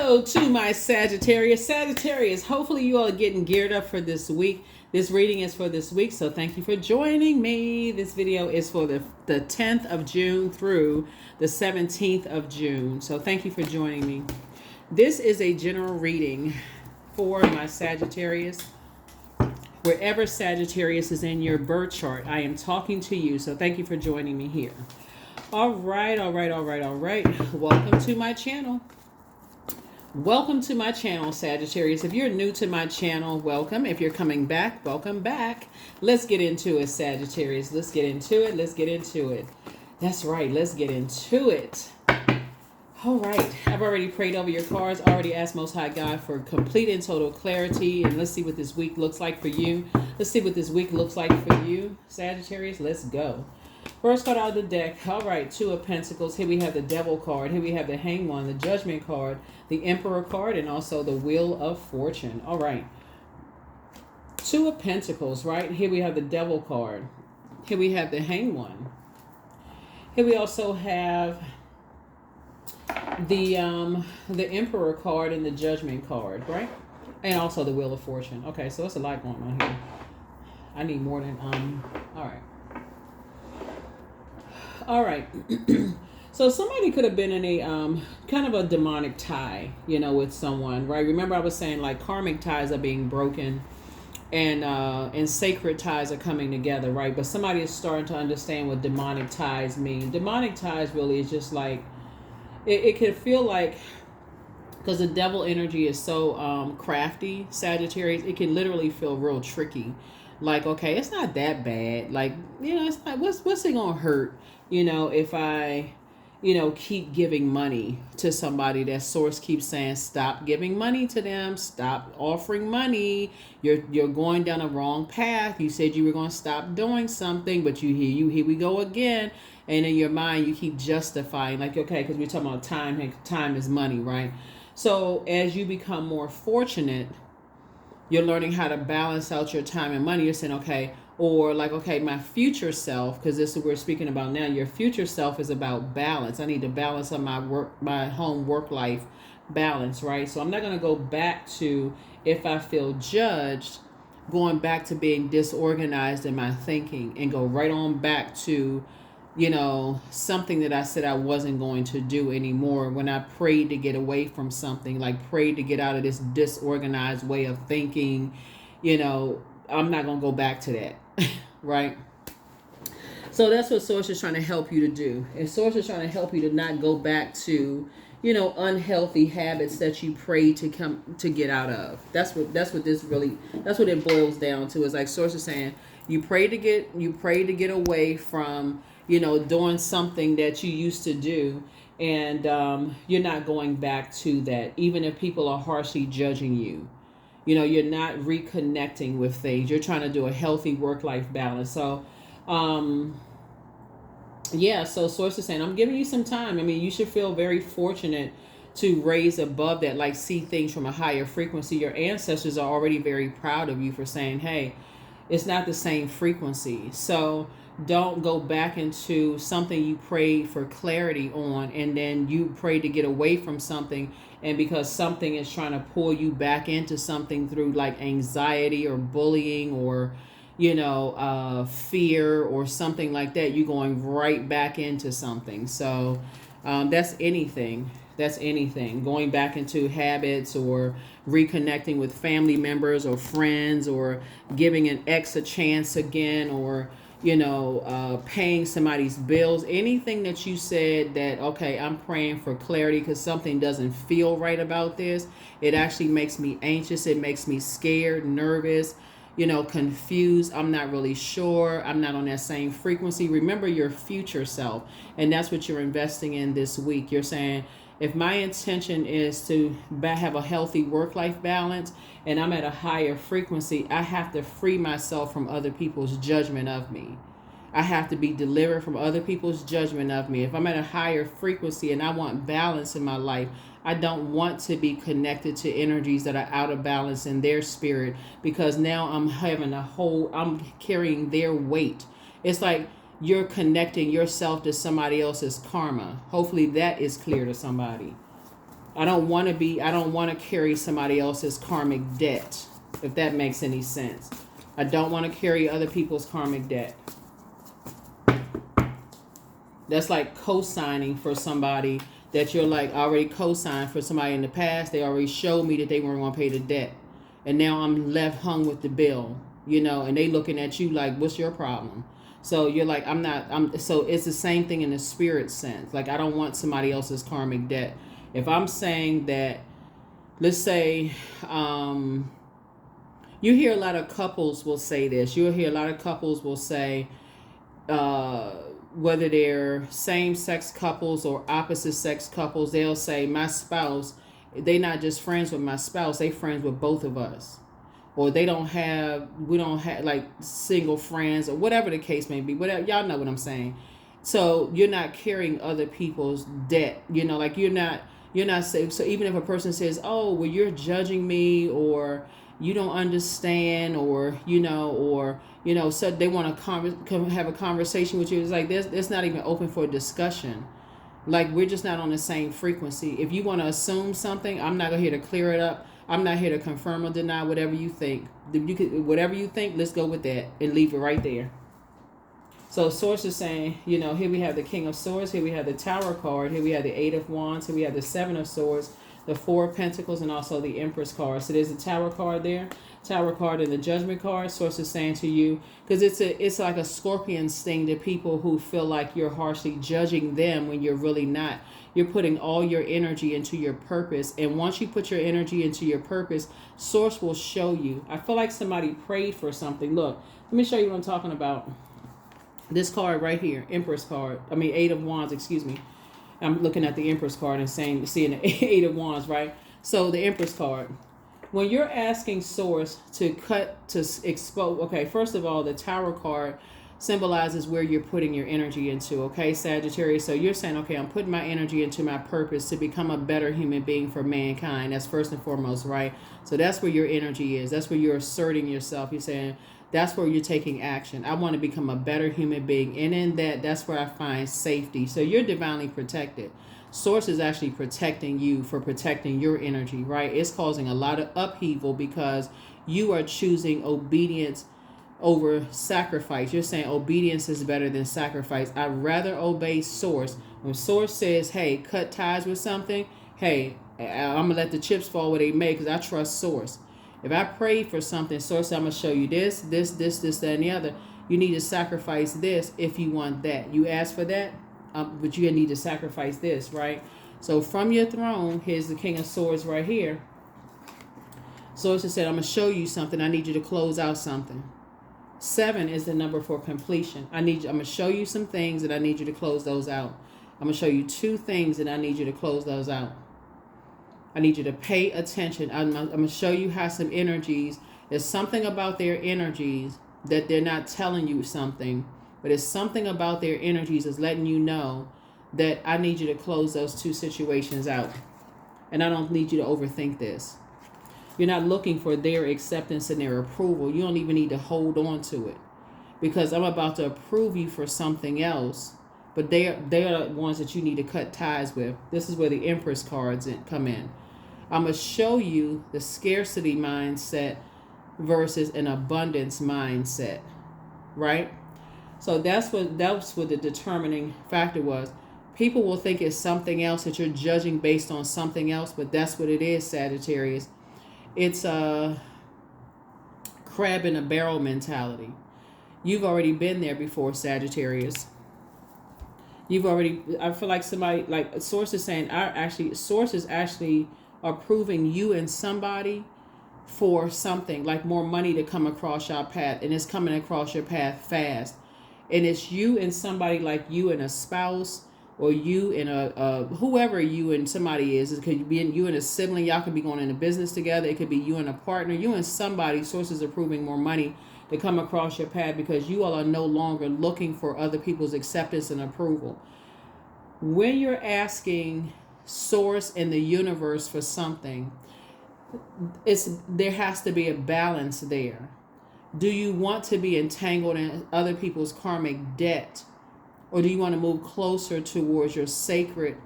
Hello to my Sagittarius. Hopefully you all are getting geared up for this week. This reading is for this week, so thank you for joining me. This video is for the 10th of June through the 17th of June. So thank you for joining me. This is a general reading for my Sagittarius. Wherever Sagittarius is in your birth chart, I am talking to you. So thank you for joining me here. All right. Welcome to my channel. Welcome to my channel, Sagittarius. If you're new to my channel, welcome. If you're coming back, welcome back. Let's get into it, Sagittarius. Let's get into it. That's right. Let's get into it. All right. I've already prayed over your cards. Already asked Most High God for complete and total clarity. And let's see what this week looks like for you. Sagittarius. Let's go. First card out of the deck. All right, Two of Pentacles. Here we have the Devil card. Here we have the Hanged One, the Judgment card, the Emperor card, and also the Wheel of Fortune. All right. Two of Pentacles, right? Here we have the Devil card. Here we have the Hanged One. Here we also have the Emperor card and the Judgment card, right? And also the Wheel of Fortune. Okay, so it's a lot going on here. I need more than all right. So somebody could have been in a kind of a demonic tie, with someone, right? Remember I was saying like karmic ties are being broken and sacred ties are coming together, right? But somebody is starting to understand what demonic ties mean. Demonic ties really is just like, it can feel like, because the devil energy is so crafty, Sagittarius, it can literally feel real tricky. Like, okay, it's not that bad. Like, it's not, what's it gonna hurt? If I, keep giving money to somebody, that source keeps saying, stop giving money to them, stop offering money. You're going down a wrong path. You said you were going to stop doing something, but here we go again. And in your mind, you keep justifying, like, okay, because we're talking about time is money, right? So as you become more fortunate, you're learning how to balance out your time and money. You're saying, okay, or like, okay, my future self, because this is what we're speaking about now. Your future self is about balance. I need to balance on my home work life balance, right? So I'm not going to go back to, if I feel judged, going back to being disorganized in my thinking and go right on back to, something that I said I wasn't going to do anymore when I prayed to get away from something, like prayed to get out of this disorganized way of thinking. I'm not going to go back to that, right? So that's what Source is trying to help you to do. And Source is trying to help you to not go back to, unhealthy habits that you prayed to get out of. That's what it boils down to. Is like Source is saying, you pray to get away from, doing something that you used to do, and you're not going back to that, even if people are harshly judging you. You're not reconnecting with things. You're trying to do a healthy work-life balance. So, so Source is saying, I'm giving you some time. I mean, you should feel very fortunate to raise above that, like see things from a higher frequency. Your ancestors are already very proud of you for saying, hey, it's not the same frequency. So don't go back into something you prayed for clarity on, and then you pray to get away from something, and because something is trying to pull you back into something through like anxiety or bullying or fear or something like that, you're going right back into something. So that's anything going back into habits or reconnecting with family members or friends, or giving an ex a chance again, or paying somebody's bills. Anything that you said that, okay, I'm praying for clarity because something doesn't feel right about this. It actually makes me anxious. It makes me scared, nervous, confused. I'm not really sure. I'm not on that same frequency. Remember your future self. And that's what you're investing in this week. You're saying, if my intention is to have a healthy work-life balance and I'm at a higher frequency, I have to free myself from other people's judgment of me. I have to be delivered from other people's judgment of me. If I'm at a higher frequency and I want balance in my life, I don't want to be connected to energies that are out of balance in their spirit, because now I'm carrying their weight. It's like you're connecting yourself to somebody else's karma. Hopefully that is clear to somebody. I don't want to carry somebody else's karmic debt, if that makes any sense. I don't want to carry other people's karmic debt. That's like co-signing for somebody that you're like already co-signed for somebody in the past. They already showed me that they weren't going to pay the debt. And now I'm left hung with the bill, and they looking at you like, what's your problem? So you're like, so it's the same thing in the spirit sense. Like, I don't want somebody else's karmic debt. If I'm saying that, let's say, you hear a lot of couples will say this. You'll hear a lot of couples will say, whether they're same-sex couples or opposite-sex couples, they'll say, my spouse, they're not just friends with my spouse, they friends with both of us. Or we don't have like single friends, or whatever the case may be. Whatever, y'all know what I'm saying. So you're not carrying other people's debt. Like you're not safe. So even if a person says, oh, well, you're judging me, or you don't understand, or so they want to have a conversation with you. It's like it's not even open for discussion. Like, we're just not on the same frequency. If you want to assume something, I'm not here to clear it up. I'm not here to confirm or deny whatever you think. Whatever you think, let's go with that and leave it right there. So Source is saying, here we have the King of Swords, here we have the Tower card, here we have the Eight of Wands, here we have the Seven of Swords, the Four of Pentacles, and also the Empress card. So there's a Tower card there, Tower card, and the Judgment card. Source is saying to you, because it's like a scorpion sting to people who feel like you're harshly judging them when you're really not. You're putting all your energy into your purpose, and once you put your energy into your purpose, Source will show you. I feel like somebody prayed for something. Look, let me show you what I'm talking about. This card right here, Empress card. Eight of Wands, excuse me. I'm looking at the Empress card and seeing the Eight of Wands, right? So the Empress card. When you're asking Source to expose, okay, first of all, the Tower card symbolizes where you're putting your energy into, okay, Sagittarius? So you're saying, okay, I'm putting my energy into my purpose to become a better human being for mankind. That's first and foremost, right? So that's where your energy is. That's where you're asserting yourself. You're saying, that's where you're taking action. I want to become a better human being. And in that's where I find safety. So you're divinely protected. Source is actually protecting you for protecting your energy, right? It's causing a lot of upheaval because you are choosing obedience over sacrifice. You're saying obedience is better than sacrifice. I'd rather obey Source. When Source says, hey, cut ties with something, hey, I'm going to let the chips fall where they may, because I trust Source. If I pray for something, Source, I'm going to show you this, that, and the other. You need to sacrifice this if you want that. You ask for that, but you need to sacrifice this, right? So from your throne, here's the King of Swords right here. Source has said, I'm going to show you something. I need you to close out something. 7 is the number for completion. I'm going to show you some things and I need you to close those out. I'm going to show you 2 things and I need you to close those out. I need you to pay attention. I'm going to show you how some energies, there's something about their energies that they're not telling you something, but it's something about their energies that's letting you know that I need you to close those 2 situations out. And I don't need you to overthink this. You're not looking for their acceptance and their approval. You don't even need to hold on to it, because I'm about to approve you for something else, but they are the ones that you need to cut ties with. This is where the Empress cards come in. I'm going to show you the scarcity mindset versus an abundance mindset, right? So that's what the determining factor was. People will think it's something else, that you're judging based on something else, but that's what it is, Sagittarius. It's a crab in a barrel mentality. You've already been there before, Sagittarius. I feel like somebody, like Source is saying, Source is actually approving you and somebody for something, like more money to come across your path, and it's coming across your path fast. And it's you and somebody, like you and a spouse, or you and a whoever you and somebody is. It could be you and a sibling. Y'all could be going into business together. It could be you and a partner. You and somebody. Source is approving more money to come across your path because you all are no longer looking for other people's acceptance and approval. When you're asking Source and the universe for something, there has to be a balance there. Do you want to be entangled in other people's karmic debt, or do you want to move closer towards your sacred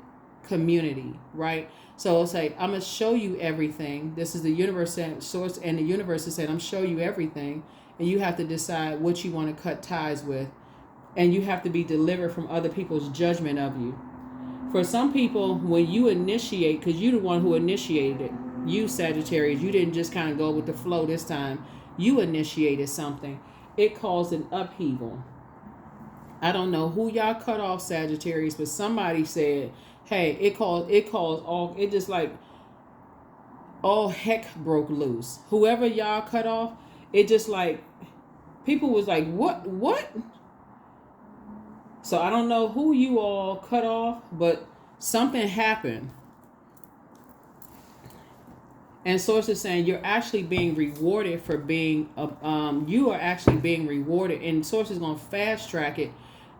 community, right? So it's like, I'm going to show you everything. This is the universe source, and the universe is saying, I'm showing you everything. And you have to decide what you want to cut ties with. And you have to be delivered from other people's judgment of you. For some people, when you initiate, because you're the one who initiated it, you Sagittarius, you didn't just kind of go with the flow this time. You initiated something. It caused an upheaval. I don't know who y'all cut off, Sagittarius, but somebody said, hey, it caused all, it just like all heck broke loose. Whoever y'all cut off, it just like, people was like, what? So I don't know who you all cut off, but something happened. And source is saying you're actually being rewarded for being, you are actually being rewarded. And source is going to fast track it,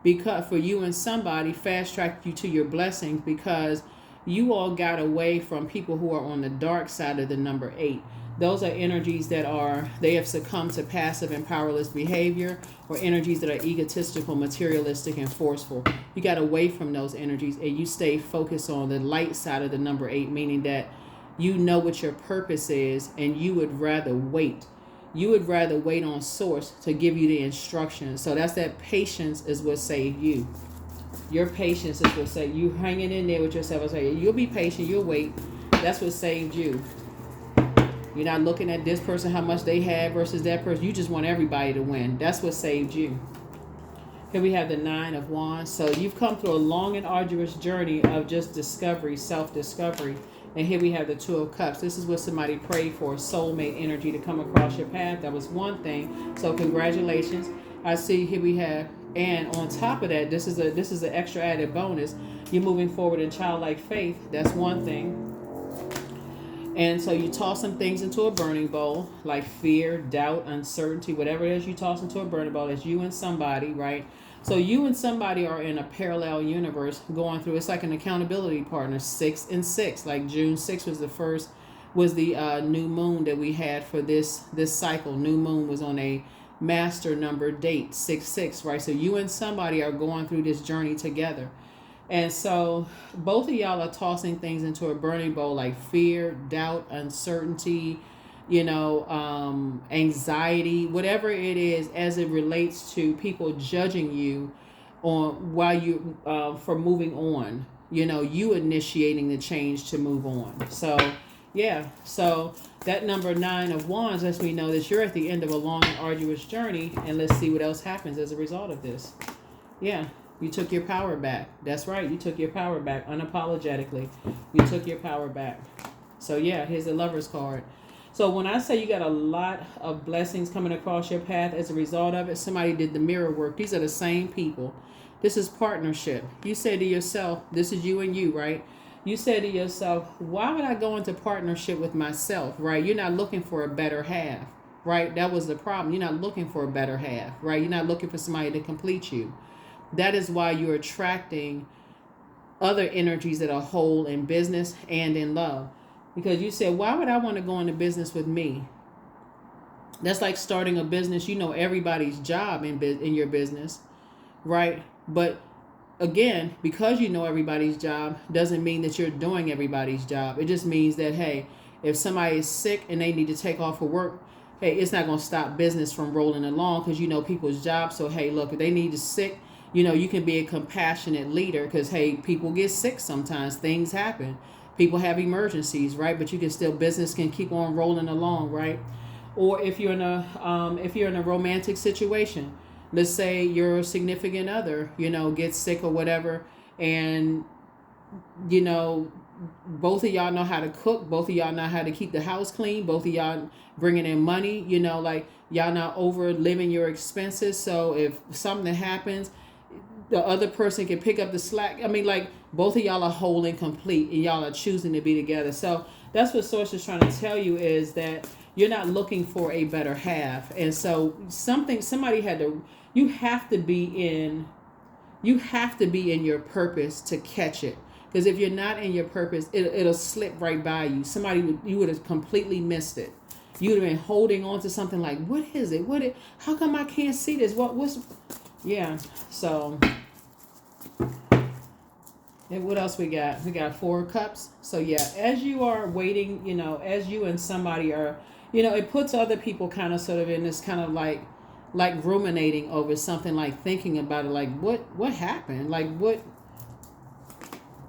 because for you and somebody, fast track you to your blessings, because you all got away from people who are on the dark side of the number 8. Those are energies that they have succumbed to passive and powerless behavior, or energies that are egotistical, materialistic, and forceful. You got away from those energies and you stay focused on the light side of the number 8, meaning that you know what your purpose is and you would rather wait. You would rather wait on source to give you the instructions. So that's that patience is what saved you. Your patience is what saved you. Hanging in there with yourself and say, you'll be patient, you'll wait. That's what saved you. You're not looking at this person, how much they have versus that person. You just want everybody to win. That's what saved you. Here we have the 9 of Wands. So you've come through a long and arduous journey of just discovery, self-discovery. And here we have the 2 of Cups. This is what somebody prayed for, soulmate energy to come across your path. That was one thing. So congratulations. I see here we have, and on top of that, this is an extra added bonus. You're moving forward in childlike faith. That's one thing. And so you toss some things into a burning bowl, like fear, doubt, uncertainty, whatever it is you toss into a burning bowl. It's you and somebody, right? So you and somebody are in a parallel universe going through. It's like an accountability partner, 6 and 6. Like June 6th was the new moon that we had for this cycle. New moon was on a master number date, 6-6, right? So you and somebody are going through this journey together. And so both of y'all are tossing things into a burning bowl, like fear, doubt, uncertainty, anxiety, whatever it is, as it relates to people judging you on while you for moving on, you initiating the change to move on. So yeah, so that number 9 of Wands lets me know that you're at the end of a long and arduous journey, and let's see what else happens as a result of this. Yeah. You took your power back. That's right. You took your power back unapologetically. You took your power back. So yeah, here's the Lover's card. So when I say you got a lot of blessings coming across your path as a result of it, somebody did the mirror work. These are the same people. This is partnership. You say to yourself, this is you and you, right? You say to yourself, why would I go into partnership with myself, right? You're not looking for a better half, right? That was the problem. You're not looking for a better half, right? You're not looking for somebody to complete you. That is why you're attracting other energies that are whole in business and in love. Because you said, why would I want to go into business with me? That's like starting a business. You know everybody's job in your business, right? But again, because you know everybody's job doesn't mean that you're doing everybody's job. It just means that, hey, if somebody is sick and they need to take off for work, hey, it's not going to stop business from rolling along because you know people's jobs. So, hey, look, if they need to sick, you can be a compassionate leader because, hey, people get sick sometimes. Things happen. People have emergencies, right? But you can still, business can keep on rolling along, right? Or if you're in a romantic situation, let's say your significant other, gets sick or whatever, and, both of y'all know how to cook. Both of y'all know how to keep the house clean. Both of y'all bringing in money, like y'all not over living your expenses. So if something happens, the other person can pick up the slack. I mean, like both of y'all are whole and complete and y'all are choosing to be together. So that's what Source is trying to tell you, is that you're not looking for a better half. And so you have to be in your purpose to catch it. Because if you're not in your purpose, it'll slip right by you. You would have completely missed it. You would have been holding on to something like, what is it? How come I can't see this? Yeah. So And what else we got? We got 4 cups. So yeah, as you are waiting, as you and somebody are, it puts other people kind of sort of in this kind of like ruminating over something, like thinking about it, like what happened, like what,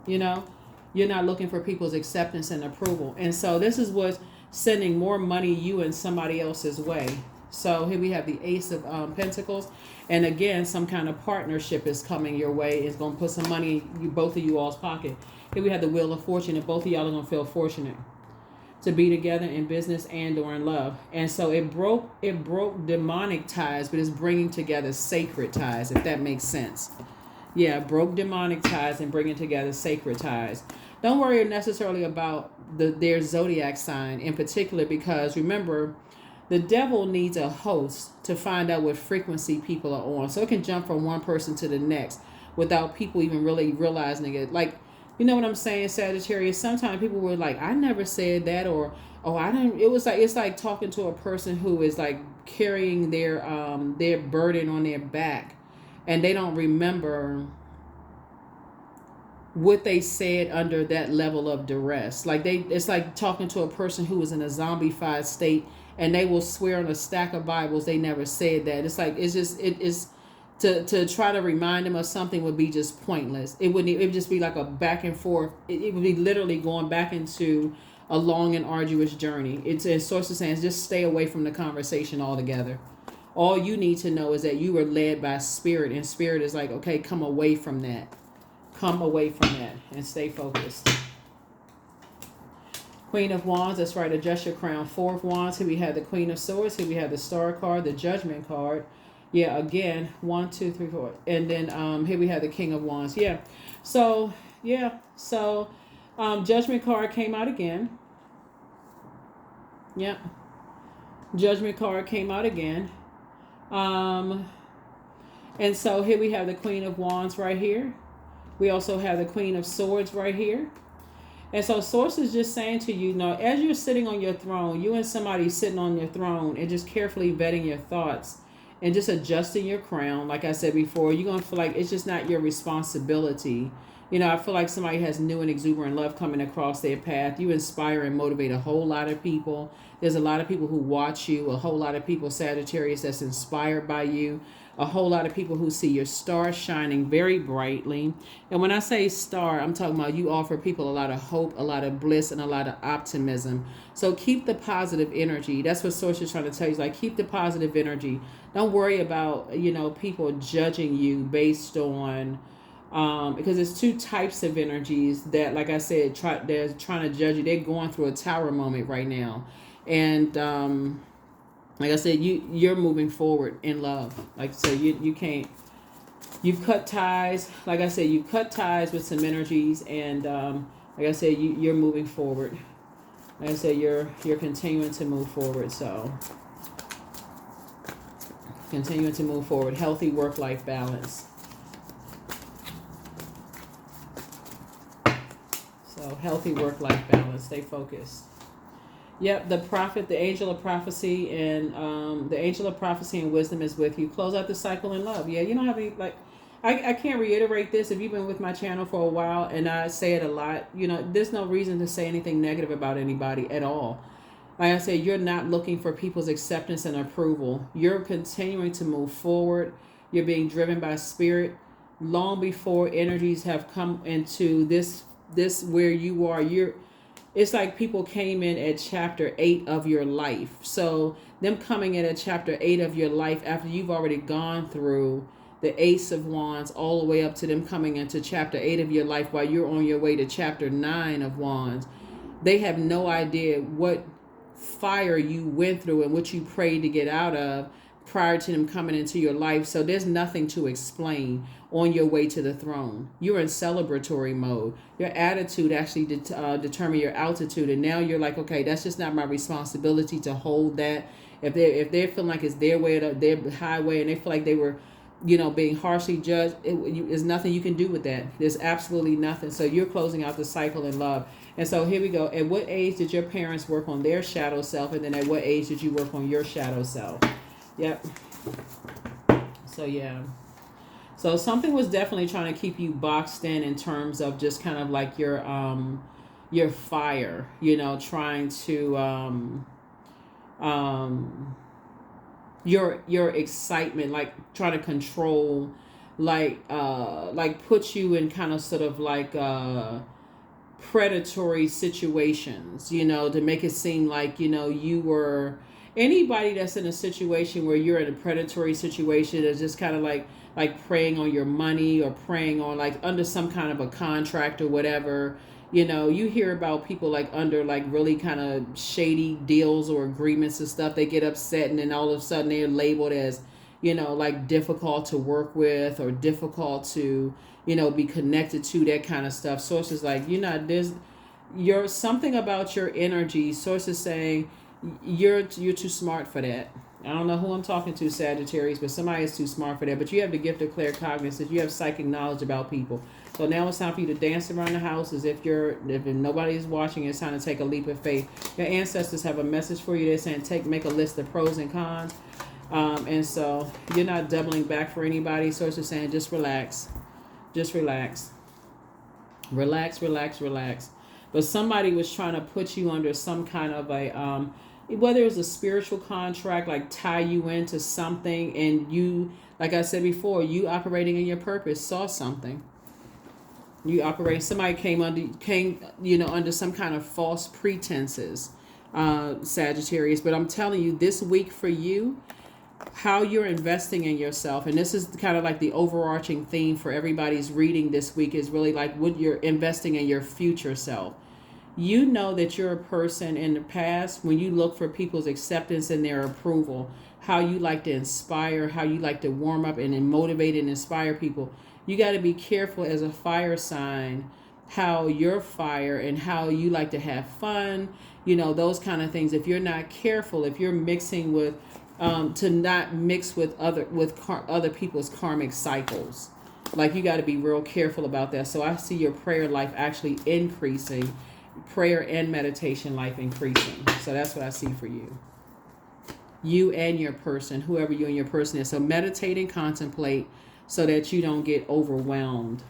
you know, you're not looking for people's acceptance and approval, and so this is what's sending more money you and somebody else's way. So here we have the Ace of Pentacles, and again, some kind of partnership is coming your way. It's going to put some money in both of you all's pocket. Here we have the Wheel of Fortune, and both of y'all are going to feel fortunate to be together in business and or in love. And so it broke demonic ties, but it's bringing together sacred ties, if that makes sense. Yeah, broke demonic ties and bringing together sacred ties. Don't worry necessarily about their zodiac sign in particular, because remember, the devil needs a host to find out what frequency people are on. So it can jump from one person to the next without people even really realizing it. Like, you know what I'm saying, Sagittarius? Sometimes people were like, I never said that, or, oh, I didn't. It's like talking to a person who is like carrying their burden on their back, and they don't remember what they said under that level of duress. Like it's like talking to a person who is in a zombified state, and they will swear on a stack of Bibles they never said that. It's like it is to try to remind them of something would be just pointless. It would just be like a back and forth. It would be literally going back into a long and arduous journey. It's a source of saying just stay away from the conversation altogether. All you need to know is that you were led by spirit, and spirit is like, okay, come away from that. Come away from that and stay focused. Queen of Wands, that's right, adjust your crown. 4 of Wands, here we have the Queen of Swords, here we have the Star card, the Judgment card. Yeah, again, 1, 2, 3, 4. And then here we have the King of Wands. Yeah. So Judgment card came out again. Yeah. Judgment card came out again. And so here we have the Queen of Wands right here. We also have the Queen of Swords right here. And so Source is just saying to you, as you're sitting on your throne, you and somebody sitting on your throne, and just carefully vetting your thoughts and just adjusting your crown. Like I said before, you're going to feel like it's just not your responsibility. I feel like somebody has new and exuberant love coming across their path. You inspire and motivate a whole lot of people. There's a lot of people who watch you, a whole lot of people, Sagittarius, that's inspired by you. A whole lot of people who see your star shining very brightly. And when I say star, I'm talking about you offer people a lot of hope, a lot of bliss, and a lot of optimism. So keep the positive energy. That's what Source is trying to tell you. Like, keep the positive energy. Don't worry about, people judging you based on, because there's 2 types of energies that, like I said, they're trying to judge you. They're going through a tower moment right now. And, like I said, you're moving forward in love. Like, so you can't, you've cut ties. Like I said, you cut ties with some energies, and like I said, you're moving forward. Like I said, you're continuing to move forward. So continuing to move forward. Healthy work-life balance. So healthy work-life balance. Stay focused. Yep, the prophet, the angel of prophecy, and the angel of prophecy and wisdom is with you. Close out the cycle in love. Yeah, you don't have any, like, I can't reiterate this. If you've been with my channel for a while, and I say it a lot, there's no reason to say anything negative about anybody at all. Like I said, you're not looking for people's acceptance and approval. You're continuing to move forward. You're being driven by spirit. Long before energies have come into this where you are, it's like people came in at chapter 8 of your life. So them coming in at chapter 8 of your life after you've already gone through the Ace of Wands all the way up to them coming into chapter 8 of your life while you're on your way to chapter 9 of Wands. They have no idea what fire you went through and what you prayed to get out of prior to them coming into your life. So there's nothing to explain on your way to the throne. You're in celebratory mode. Your attitude actually determine your altitude, and now you're like, okay, that's just not my responsibility to hold that. If they're feeling like it's their way, their highway, and they feel like they were, being harshly judged, there's nothing you can do with that. There's absolutely nothing. So you're closing out the cycle in love. And so here we go. At what age did your parents work on their shadow self, and then at what age did you work on your shadow self? Yep. So yeah. So something was definitely trying to keep you boxed in terms of just kind of like your fire, trying to um your excitement, like trying to control, like put you in kind of sort of like predatory situations, to make it seem like, you were anybody that's in a situation where you're in a predatory situation is just kind of like preying on your money or preying on like under some kind of a contract or whatever. You hear about people like under like really kind of shady deals or agreements and stuff. They get upset and then all of a sudden they're labeled as, like difficult to work with or difficult to, be connected to, that kind of stuff. Sources like, you're something about your energy. Sources saying you're too smart for that. I don't know who I'm talking to, Sagittarius, but somebody is too smart for that. But you have the gift of claircognizance. You have psychic knowledge about people. So now it's time for you to dance around the house as if nobody is watching. It's time to take a leap of faith. Your ancestors have a message for you. They're saying make a list of pros and cons. And so you're not doubling back for anybody. Sources saying just relax. Just relax. Relax, relax, relax. But somebody was trying to put you under some kind of a whether it's a spiritual contract, like tie you into something, and you, like I said before, you operating in your purpose, saw something. You operate. Somebody came under some kind of false pretenses, Sagittarius. But I'm telling you, this week for you, how you're investing in yourself, and this is kind of like the overarching theme for everybody's reading this week, is really like what you're investing in your future self. You know that you're a person in the past, when you look for people's acceptance and their approval, how you like to inspire, how you like to warm up and motivate and inspire people. You got to be careful as a fire sign, how your fire and how you like to have fun, those kind of things. If you're not careful, if you're mixing with, to not mix with other people's karmic cycles, like you got to be real careful about that. So I see your prayer life actually increasing. Prayer and meditation life increasing. So that's what I see for you. You and your person, whoever you and your person is. So meditate and contemplate so that you don't get overwhelmed,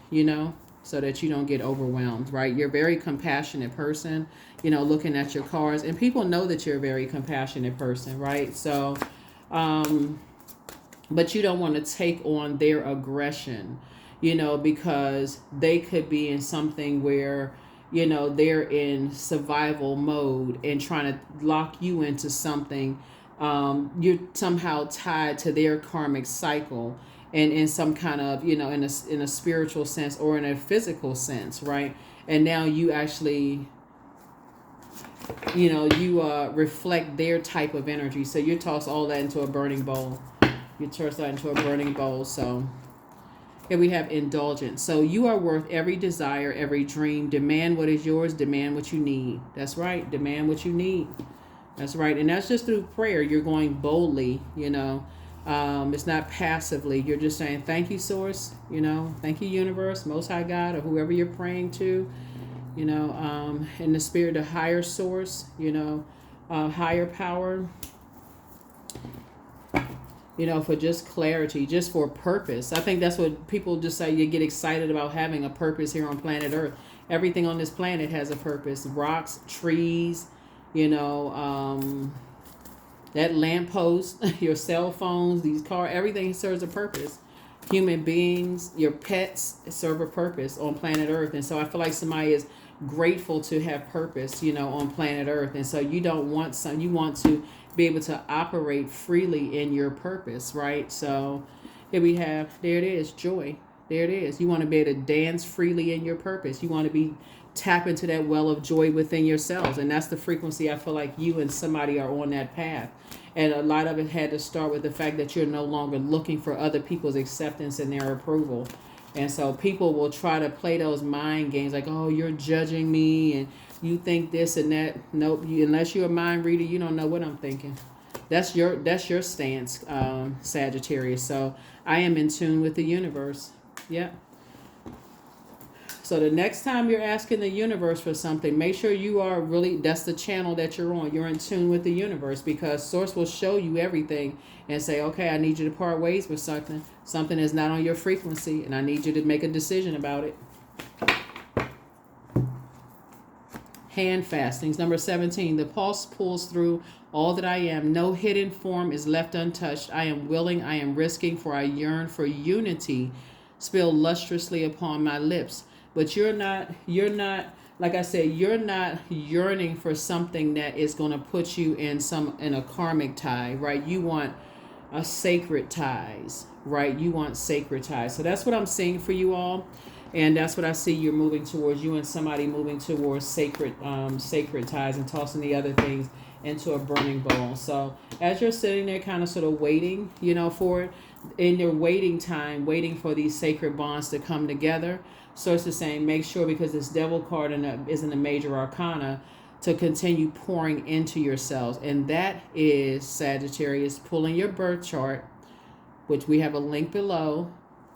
so that you don't get overwhelmed, right? You're a very compassionate person, looking at your cards, and people know that you're a very compassionate person, right? So, but you don't want to take on their aggression, because they could be in something where, they're in survival mode and trying to lock you into something. You're somehow tied to their karmic cycle, and in some kind of, in a spiritual sense or in a physical sense, right? And now you actually, you reflect their type of energy. So you toss all that into a burning bowl. You toss that into a burning bowl. So here we have indulgence. So you are worth every desire, every dream. Demand what is yours. Demand what you need. That's right. Demand what you need. That's right. And that's just through prayer. You're going boldly, It's not passively. You're just saying, thank you, Source. Thank you, Universe, Most High God, or whoever you're praying to, in the spirit of higher source, higher power. For just clarity, just for purpose. I think that's what people just say. You get excited about having a purpose here on planet Earth. Everything on this planet has a purpose. Rocks, trees, that lamppost, your cell phones, these cars, everything serves a purpose. Human beings, your pets serve a purpose on planet Earth. And so I feel like somebody is grateful to have purpose, on planet Earth. And so you don't want you want to be able to operate freely in your purpose, right? So here we have, there it is, joy. There it is. You want to be able to dance freely in your purpose. You want to tap into that well of joy within yourselves. And that's the frequency I feel like you and somebody are on that path. And a lot of it had to start with the fact that you're no longer looking for other people's acceptance and their approval. And so people will try to play those mind games like, oh, you're judging me and you think this and that. Nope. Unless you're a mind reader, you don't know what I'm thinking. That's your stance, Sagittarius. So I am in tune with the universe. Yep. So the next time you're asking the universe for something, make sure you are really, that's the channel that you're on. You're in tune with the universe, because source will show you everything and say, okay, I need you to part ways with something. Something is not on your frequency, and I need you to make a decision about it. Hand fastings. Number 17, the pulse pulls through all that I am. No hidden form is left untouched. I am willing, I am risking, for I yearn for unity. Spill lustrously upon my lips. But you're not, like I said, you're not yearning for something that is going to put you in a karmic tie, right? You want a sacred ties, right? You want sacred ties. So that's what I'm seeing for you all. And that's what I see you're moving towards, you and somebody moving towards sacred ties, and tossing the other things into a burning bowl. So as you're sitting there kind of sort of waiting, for it, in your waiting time, waiting for these sacred bonds to come together, Source is saying, make sure, because this devil card is in the major arcana, to continue pouring into yourselves. And that is, Sagittarius, pulling your birth chart, which we have a link below,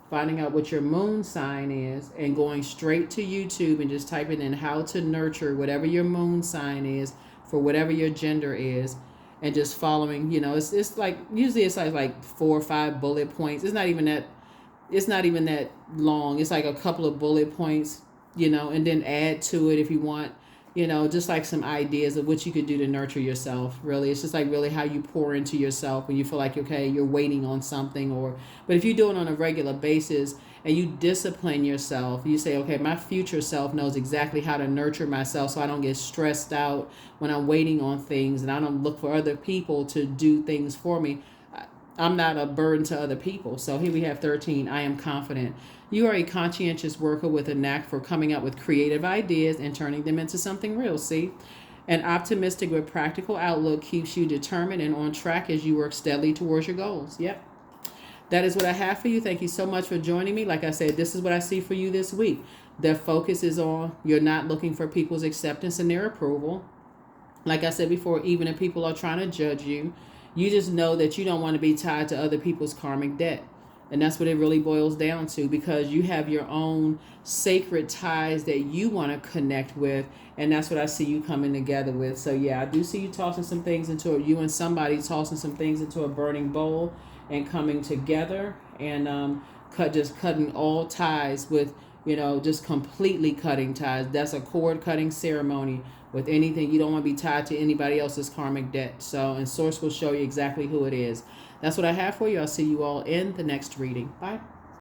finding out what your moon sign is, and going straight to YouTube and just typing in how to nurture whatever your moon sign is for whatever your gender is, and just following, it's like, usually it's like 4 or 5 bullet points. It's not even that long. It's like a couple of bullet points, and then add to it if you want, just like some ideas of what you could do to nurture yourself. Really, it's just like really how you pour into yourself when you feel like, okay, you're waiting on something. But if you do it on a regular basis and you discipline yourself, you say, okay, my future self knows exactly how to nurture myself, so I don't get stressed out when I'm waiting on things, and I don't look for other people to do things for me. I'm not a burden to other people. So here we have 13. I am confident. You are a conscientious worker with a knack for coming up with creative ideas and turning them into something real. See? An optimistic but practical outlook keeps you determined and on track as you work steadily towards your goals. Yep. That is what I have for you. Thank you so much for joining me. Like I said, this is what I see for you this week. The focus is on, you're not looking for people's acceptance and their approval. Like I said before, even if people are trying to judge you, you just know that you don't want to be tied to other people's karmic debt. And that's what it really boils down to, because you have your own sacred ties that you want to connect with. And that's what I see you coming together with. So yeah, I do see you tossing some things you and somebody tossing some things into a burning bowl and coming together, and cutting all ties with, just completely cutting ties. That's a cord cutting ceremony with anything. You don't want to be tied to anybody else's karmic debt. So, and Source will show you exactly who it is. That's what I have for you. I'll see you all in the next reading. Bye.